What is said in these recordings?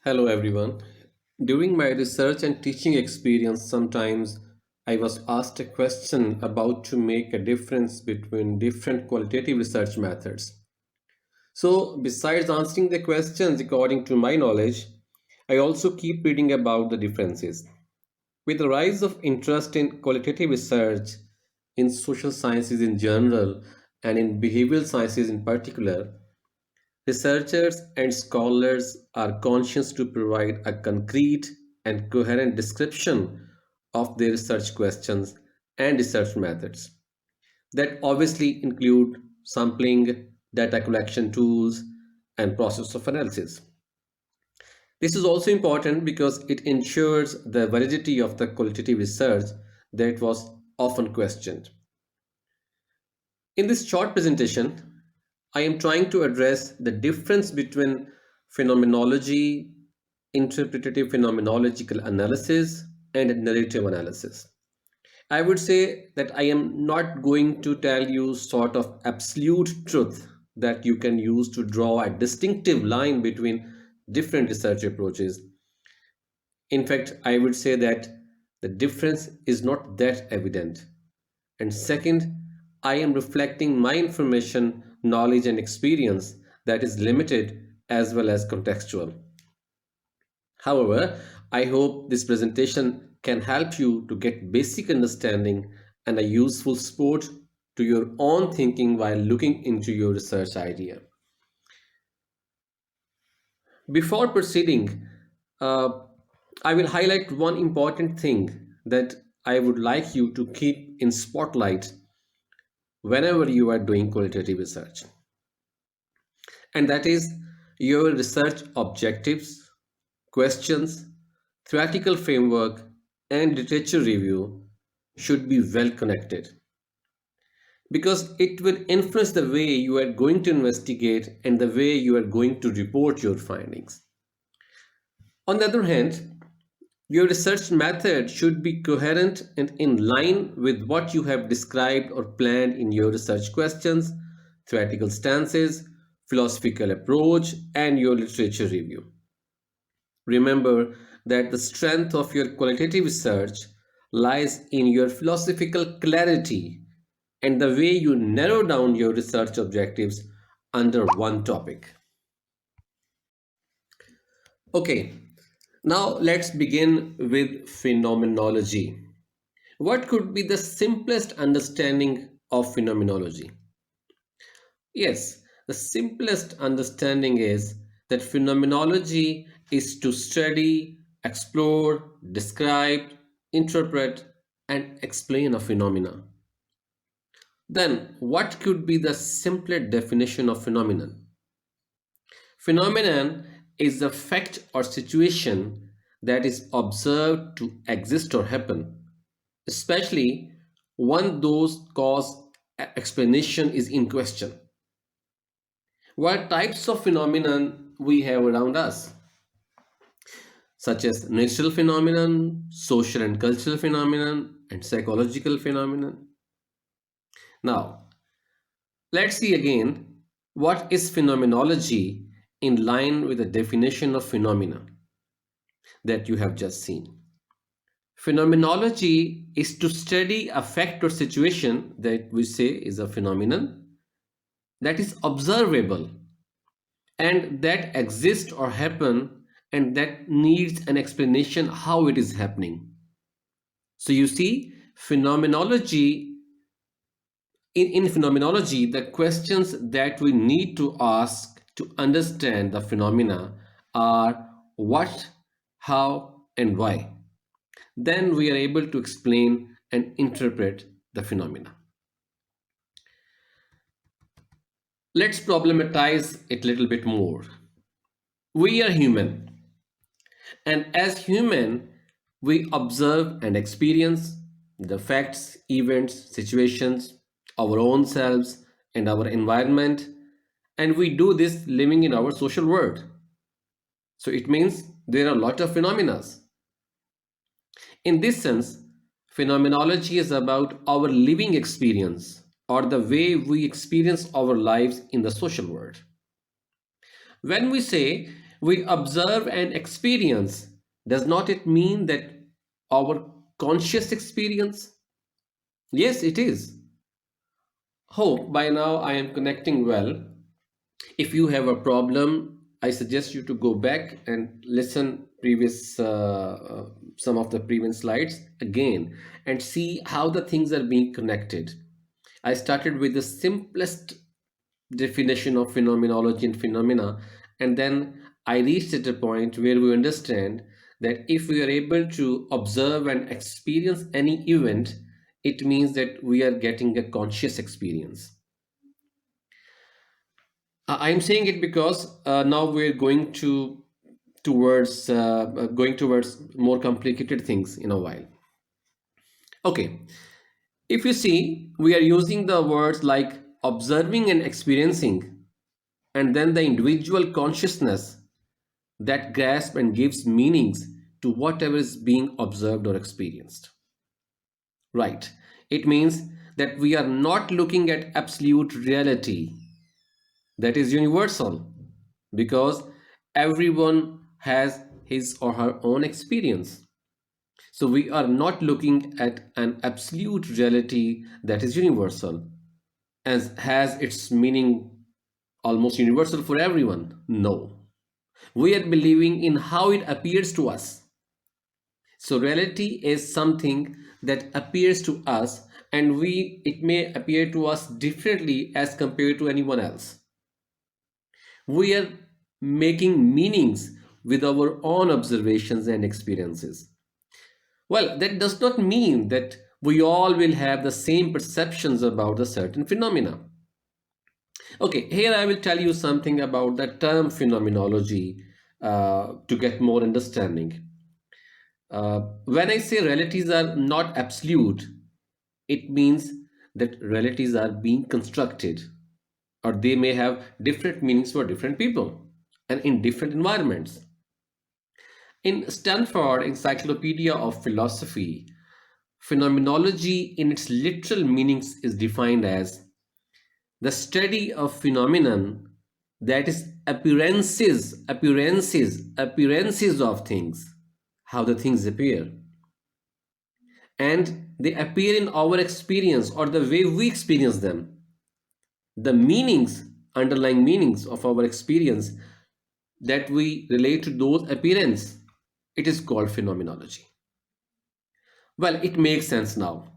Hello everyone. During my research and teaching experience, sometimes I was asked a question about to make a difference between different qualitative research methods. So, besides answering the questions according to my knowledge, I also keep reading about the differences. With the rise of interest in qualitative research, in social sciences in general, and in behavioral sciences in particular, researchers and scholars are conscious to provide a concrete and coherent description of their research questions and research methods that obviously include sampling, data collection tools, and process of analysis. This is also important because it ensures the validity of the qualitative research that was often questioned. In this short presentation, I am trying to address the difference between phenomenology, interpretative phenomenological analysis, and narrative analysis. I would say that I am not going to tell you sort of absolute truth that you can use to draw a distinctive line between different research approaches. In fact, I would say that the difference is not that evident. And second, I am reflecting my information, knowledge, and experience that is limited as well as contextual. However, I hope this presentation can help you to get basic understanding and a useful support to your own thinking while looking into your research idea. Before proceeding, uh, I will highlight one important thing that I would like you to keep in spotlight whenever you are doing qualitative research, and that is your research objectives, questions, theoretical framework, and literature review should be well connected because it will influence the way you are going to investigate and the way you are going to report your findings. On the other hand, your research method should be coherent and in line with what you have described or planned in your research questions, theoretical stances, philosophical approach, and your literature review. Remember that the strength of your qualitative research lies in your philosophical clarity and the way you narrow down your research objectives under one topic. Okay, now let's begin with phenomenology. What could be the simplest understanding of phenomenology? Yes, the simplest understanding is that phenomenology is to study, explore, describe, interpret, and explain a phenomena. Then, what could be the simpler definition of phenomenon? Phenomenon is the fact or situation that is observed to exist or happen, especially when those cause explanation is in question. What types of phenomenon we have around us, such as natural phenomenon, social and cultural phenomenon, and psychological phenomenon. Now, let's see again what is phenomenology in line with the definition of phenomena that you have just seen. Phenomenology is to study a fact or situation that we say is a phenomenon that is observable and that exists or happen and that needs an explanation how it is happening. So you see, phenomenology in phenomenology, the questions that we need to ask to understand the phenomena are what, how, and why. Then we are able to explain and interpret the phenomena. Let's problematize it a little bit more. We are human, and as human, we observe and experience the facts, events, situations, our own selves, and our environment, and we do this living in our social world. So it means there are a lot of phenomena. In this sense, phenomenology is about our living experience or the way we experience our lives in the social world. When we say We observe and experience. Does not it mean that our conscious experience? Yes, it is. Hope by now I am connecting well. If you have a problem, I suggest you to go back and listen previous some of the previous slides again and see how the things are being connected. I started with the simplest definition of phenomenology and phenomena, and then I reached at a point where we understand that if we are able to observe and experience any event, it means that we are getting a conscious experience. I'm saying it because now we're going towards more complicated things in a while. Okay, if you see, we are using the words like observing and experiencing, and then the individual consciousness that grasps and gives meanings to whatever is being observed or experienced. Right. It means that we are not looking at absolute reality that is universal because everyone has his or her own experience. So we are not looking at an absolute reality that is universal and has its meaning almost universal for everyone. No. We are believing in how it appears to us. So reality is something that appears to us, and it may appear to us differently as compared to anyone else. We are making meanings with our own observations and experiences. Well, that does not mean that we all will have the same perceptions about a certain phenomena. Okay, here I will tell you something about the term phenomenology to get more understanding. When I say realities are not absolute, it means that realities are being constructed, or they may have different meanings for different people and in different environments. In Stanford Encyclopedia of Philosophy, phenomenology in its literal meanings is defined as the study of phenomenon, that is appearances of things, how the things appear, and they appear in our experience or the way we experience them. The meanings, underlying meanings of our experience that we relate to those appearance, it is called phenomenology. Well, it makes sense now.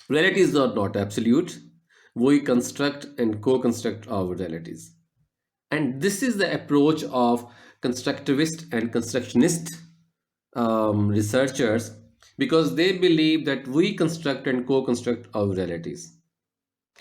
Realities are not absolute. We construct and co-construct our realities. And this is the approach of constructivist and constructionist researchers, because they believe that we construct and co-construct our realities.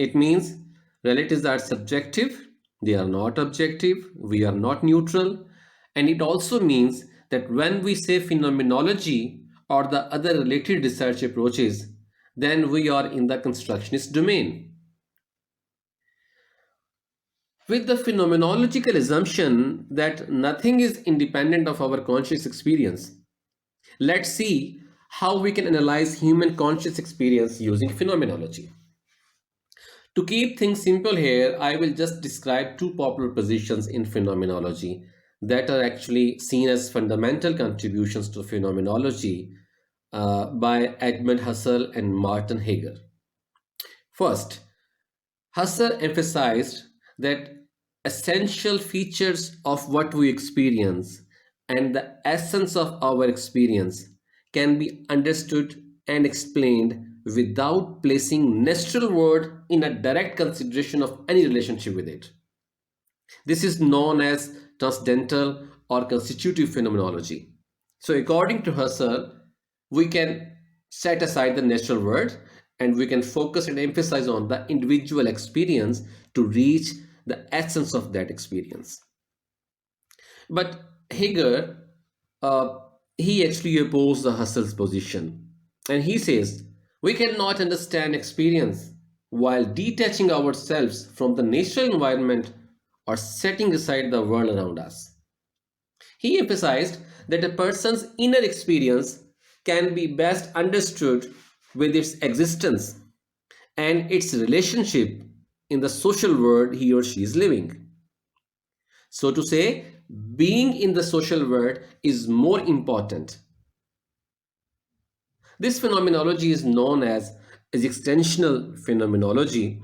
It means realities are subjective, they are not objective, we are not neutral, and it also means that when we say phenomenology or the other related research approaches, then we are in the constructionist domain. With the phenomenological assumption that nothing is independent of our conscious experience, let's see how we can analyze human conscious experience using phenomenology. To keep things simple here, I will just describe two popular positions in phenomenology that are actually seen as fundamental contributions to phenomenology by Edmund Husserl and Martin Heger. First, Husserl emphasized that essential features of what we experience and the essence of our experience can be understood and explained without placing natural word in a direct consideration of any relationship with it. This is known as transcendental or constitutive phenomenology. So according to Husserl, we can set aside the natural word and we can focus and emphasize on the individual experience to reach the essence of that experience. But Hegel, uh, he actually opposed the Husserl's position. And he says, we cannot understand experience while detaching ourselves from the natural environment or setting aside the world around us. He emphasized that a person's inner experience can be best understood with its existence and its relationship in the social world he or she is living. So to say, being in the social world is more important. This phenomenology is known as extensional phenomenology,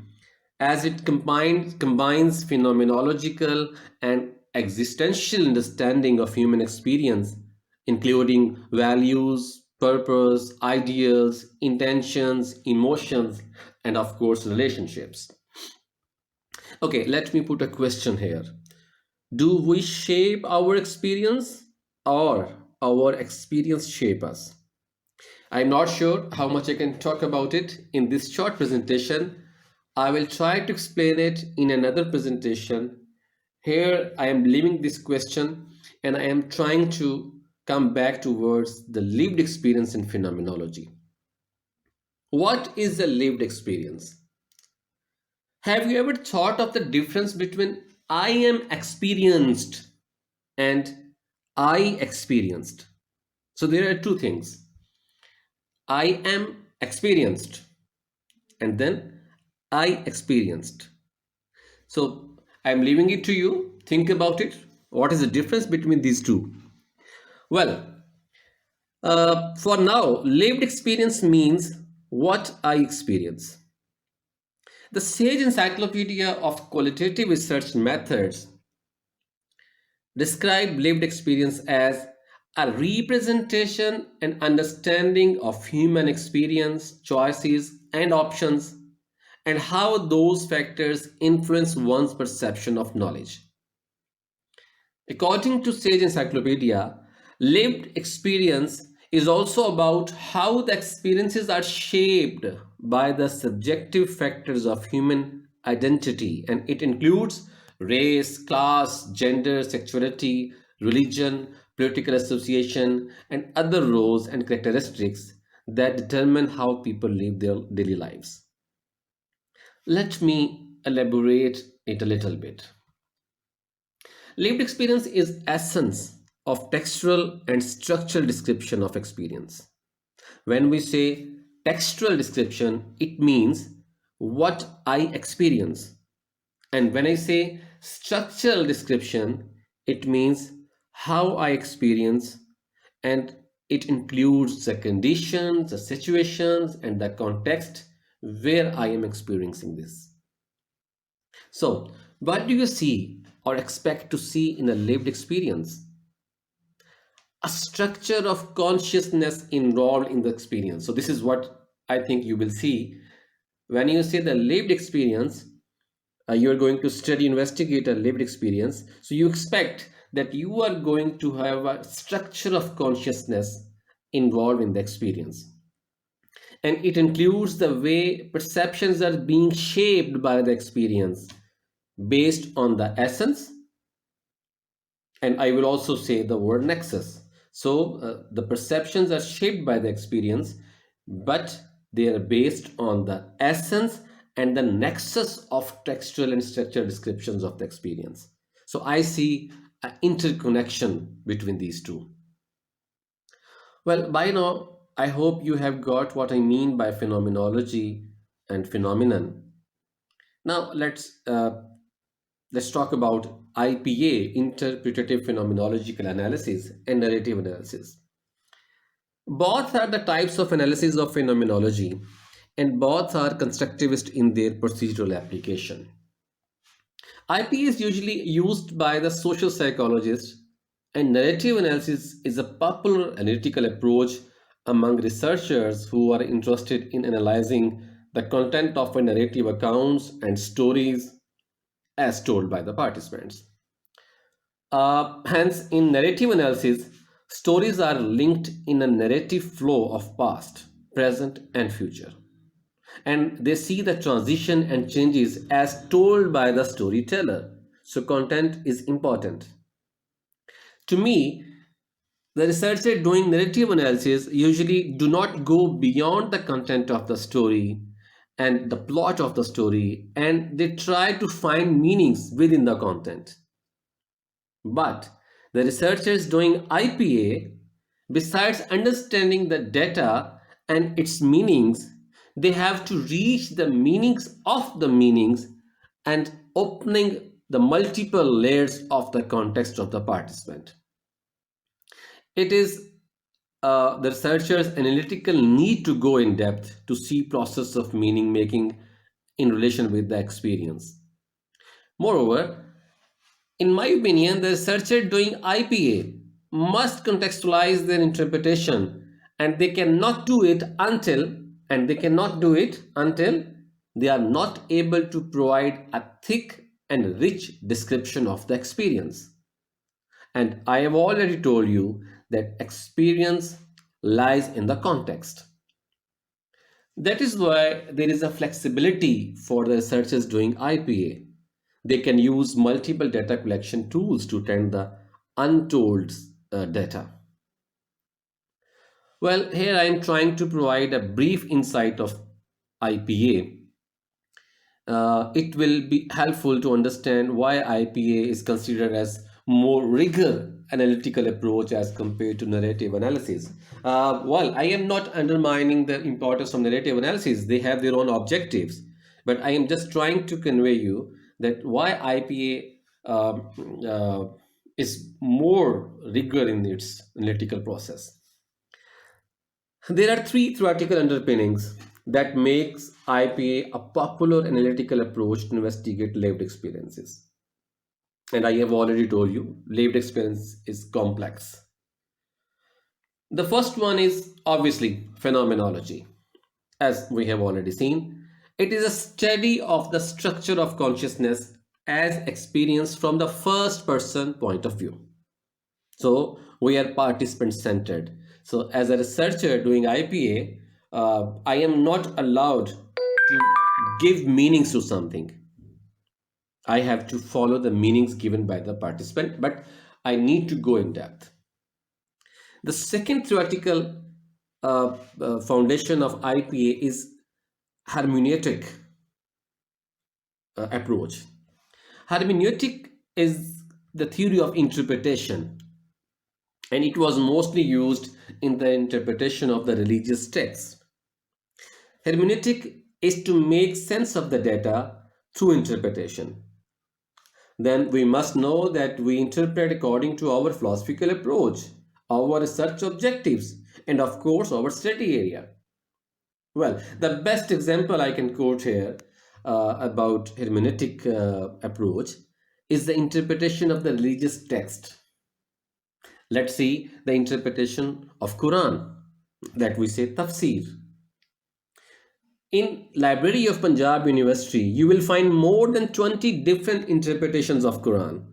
as it combines phenomenological and existential understanding of human experience, including values, purpose, ideals, intentions, emotions, and of course, relationships. Okay, let me put a question here. Do we shape our experience or our experience shape us? I'm not sure how much I can talk about it in this short presentation. I will try to explain it in another presentation. Here I am leaving this question and I am trying to come back towards the lived experience in phenomenology. What is a lived experience? Have you ever thought of the difference between I am experienced and I experienced? So there are two things. I am experienced and then I experienced. So I'm leaving it to you. Think about it. What is the difference between these two? Well, for now, lived experience means what I experience. The Sage Encyclopedia of Qualitative Research Methods describe lived experience as a representation and understanding of human experience, choices, and options, and how those factors influence one's perception of knowledge. According to Sage Encyclopedia, lived experience is also about how the experiences are shaped by the subjective factors of human identity, and it includes race, class, gender, sexuality, religion, political association, and other roles and characteristics that determine how people live their daily lives. Let me elaborate it a little bit. Lived experience is essence of textual and structural description of experience. When we say textual description, it means what I experience. And when I say structural description, it means how I experience, and it includes the conditions, the situations, and the context where I am experiencing this. So, what do you see or expect to see in a lived experience? A structure of consciousness involved in the experience. So, this is what I think you will see when you say the lived experience. You are going to study, investigate a lived experience. So, you expect that you are going to have a structure of consciousness involved in the experience. And it includes the way perceptions are being shaped by the experience based on the essence, and I will also say the word nexus. So the perceptions are shaped by the experience, but they are based on the essence and the nexus of textual and structural descriptions of the experience. So I see an interconnection between these two. Well, by now, I hope you have got what I mean by phenomenology and phenomenon. Now let's talk about IPA, Interpretative Phenomenological Analysis, and Narrative Analysis. Both are the types of analysis of phenomenology, and both are constructivist in their procedural application. IPA is usually used by the social psychologists, and narrative analysis is a popular analytical approach among researchers who are interested in analyzing the content of a narrative accounts and stories as told by the participants. Hence, in narrative analysis, stories are linked in a narrative flow of past, present, and future. And they see the transition and changes as told by the storyteller. So, content is important. To me, the researchers doing narrative analysis usually do not go beyond the content of the story and the plot of the story, and they try to find meanings within the content. But the researchers doing IPA, besides understanding the data and its meanings, they have to reach the meanings of the meanings and opening the multiple layers of the context of the participant. It is the researcher's analytical need to go in depth to see process of meaning making in relation with the experience. Moreover, in my opinion, the researcher doing IPA must contextualize their interpretation, and they cannot do it until they are not able to provide a thick and rich description of the experience. And I have already told you that experience lies in the context. That is why there is a flexibility for the researchers doing IPA. They can use multiple data collection tools to tend the untold data. Well, here I am trying to provide a brief insight of IPA. It will be helpful to understand why IPA is considered as more rigor analytical approach as compared to narrative analysis. Well, I am not undermining the importance of narrative analysis. They have their own objectives, but I am just trying to convey you that why IPA is more rigor in its analytical process. There are three theoretical underpinnings that makes IPA a popular analytical approach to investigate lived experiences. And I have already told you, lived experience is complex. The first one is obviously phenomenology. As we have already seen, it is a study of the structure of consciousness as experienced from the first person point of view. So we are participant centered. So as a researcher doing IPA, I am not allowed to give meanings to something. I have to follow the meanings given by the participant, but I need to go in depth. The second theoretical foundation of IPA is hermeneutic approach. Hermeneutic is the theory of interpretation, and it was mostly used in the interpretation of the religious texts. Hermeneutic is to make sense of the data through interpretation. Then we must know that we interpret according to our philosophical approach, our research objectives, and of course our study area. Well, the best example I can quote here about hermeneutic approach is the interpretation of the religious text. Let's see the interpretation of Quran, that we say tafsir. In Library of Punjab University, you will find more than 20 different interpretations of Quran.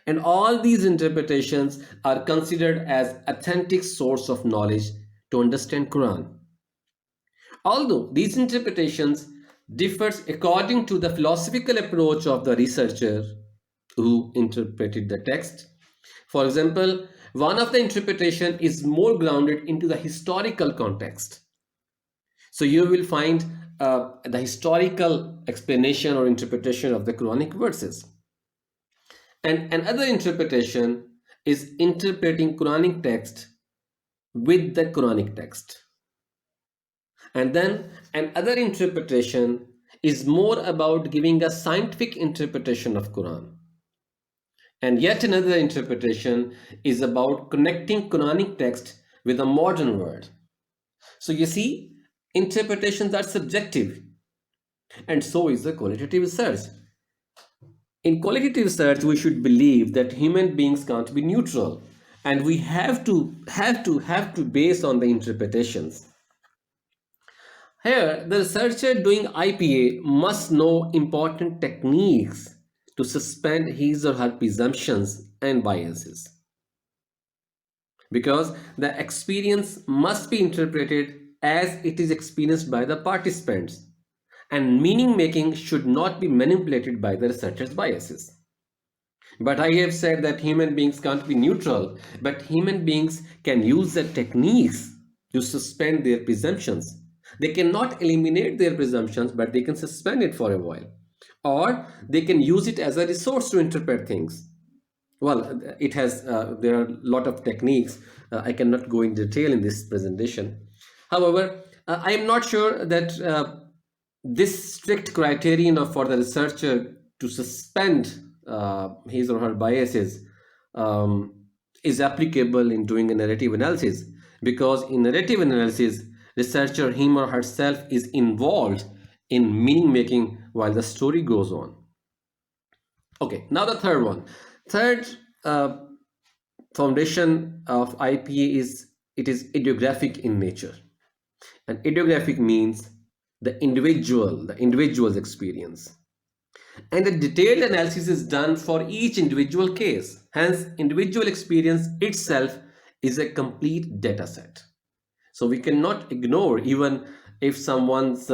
And all these interpretations are considered as authentic source of knowledge to understand Quran. Although these interpretations differs according to the philosophical approach of the researcher who interpreted the text. For example, one of the interpretation is more grounded into the historical context. So you will find the historical explanation or interpretation of the Quranic verses. And another interpretation is interpreting Quranic text with the Quranic text. And then another interpretation is more about giving a scientific interpretation of Quran. And yet another interpretation is about connecting Quranic text with a modern world. So you see, interpretations are subjective, and so is the qualitative research. In qualitative research, we should believe that human beings can't be neutral, and we have to base on the interpretations. Here, the researcher doing IPA must know important techniques to suspend his or her presumptions and biases. Because the experience must be interpreted as it is experienced by the participants, and meaning making should not be manipulated by the researcher's biases. But I have said that human beings can't be neutral, but human beings can use the techniques to suspend their presumptions. They cannot eliminate their presumptions, but they can suspend it for a while. Or they can use it as a resource to interpret things. Well, it has, there are a lot of techniques. I cannot go in detail in this presentation. However, I am not sure that this strict criterion for the researcher to suspend his or her biases um, is applicable in doing a narrative analysis, because in narrative analysis, researcher him or herself is involved in meaning making while the story goes on. Okay, now the third one. Third foundation of IPA is it is idiographic in nature. And idiographic means the individual's experience. And a detailed analysis is done for each individual case. Hence, individual experience itself is a complete data set. So we cannot ignore, even if someone's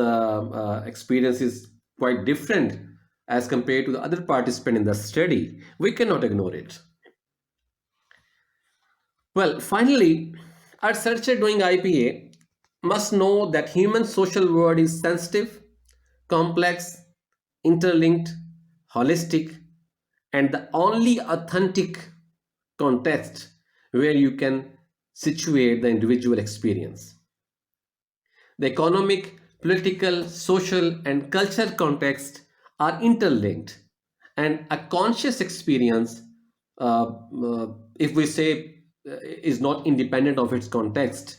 experience is quite different as compared to the other participant in the study, we cannot ignore it. Well, finally, a researcher doing IPA must know that human social world is sensitive, complex, interlinked, holistic, and the only authentic context where you can situate the individual experience. The economic, political, social, and cultural context are interlinked, and a conscious experience, if we say, is not independent of its context.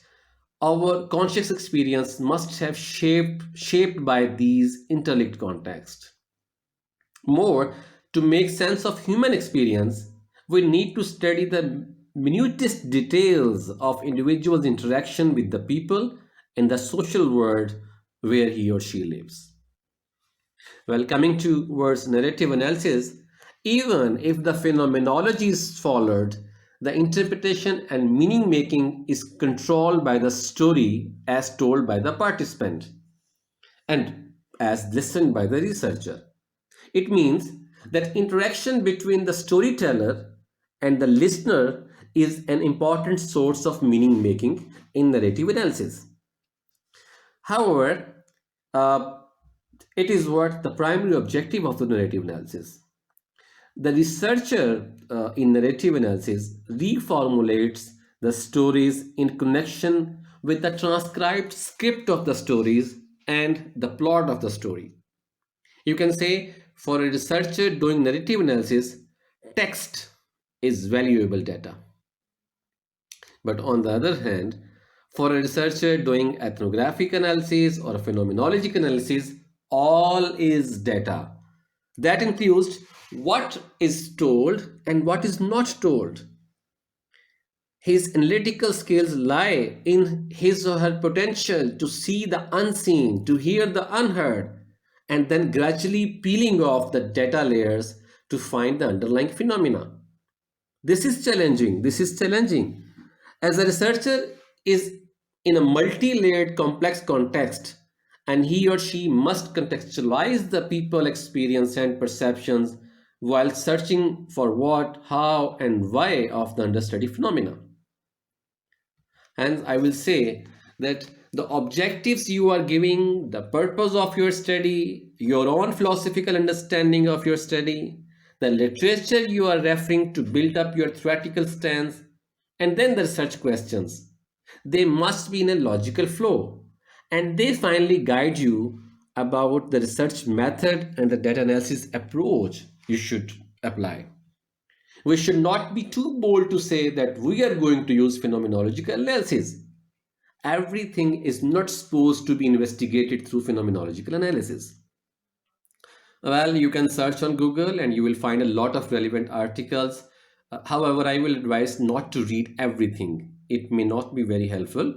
Our conscious experience must have shaped by these interlinked contexts. More, to make sense of human experience, we need to study the minutest details of individual's interaction with the people in the social world where he or she lives. Well, coming towards narrative analysis, even if the phenomenology is followed, the interpretation and meaning making is controlled by the story as told by the participant and as listened by the researcher. It means that interaction between the storyteller and the listener is an important source of meaning making in narrative analysis. However, uh, it is what the primary objective of the narrative analysis. The researcher in narrative analysis reformulates the stories in connection with the transcribed script of the stories and the plot of the story. You can say for a researcher doing narrative analysis, text is valuable data. But on the other hand, for a researcher doing ethnographic analysis or phenomenological analysis, all is data. That includes what is told and what is not told. His analytical skills lie in his or her potential to see the unseen, to hear the unheard, and then gradually peeling off the data layers to find the underlying phenomena. This is challenging. This is challenging. As a researcher is in a multi-layered complex context, and he or she must contextualize the people experience and perceptions while searching for what, how, and why of the understudy phenomena. Hence, I will say that the objectives you are giving, the purpose of your study, your own philosophical understanding of your study, the literature you are referring to build up your theoretical stance, and then the research questions. They must be in a logical flow, and they finally guide you about the research method and the data analysis approach you should apply. We should not be too bold to say that we are going to use phenomenological analysis. Everything is not supposed to be investigated through phenomenological analysis. Well, you can search on Google and you will find a lot of relevant articles. However, I will advise not to read everything. It may not be very helpful.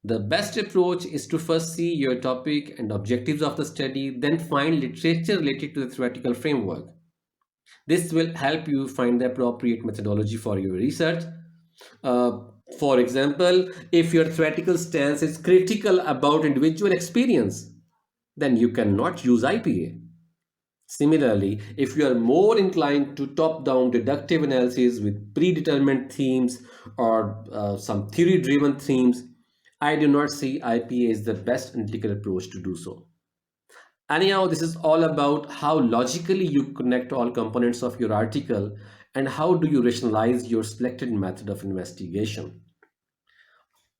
The best approach is to first see your topic and objectives of the study, then find literature related to the theoretical framework. This will help you find the appropriate methodology for your research. Uh, for example, if your theoretical stance is critical about individual experience, then you cannot use IPA. Similarly, if you are more inclined to top-down deductive analysis with predetermined themes or some theory-driven themes, I do not see IPA is the best analytical approach to do so. Anyhow, this is all about how logically you connect all components of your article and how do you rationalize your selected method of investigation.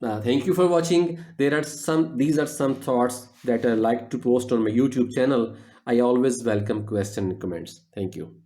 Thank you for watching. These are some thoughts that I like to post on my YouTube channel. I always welcome questions and comments. Thank you.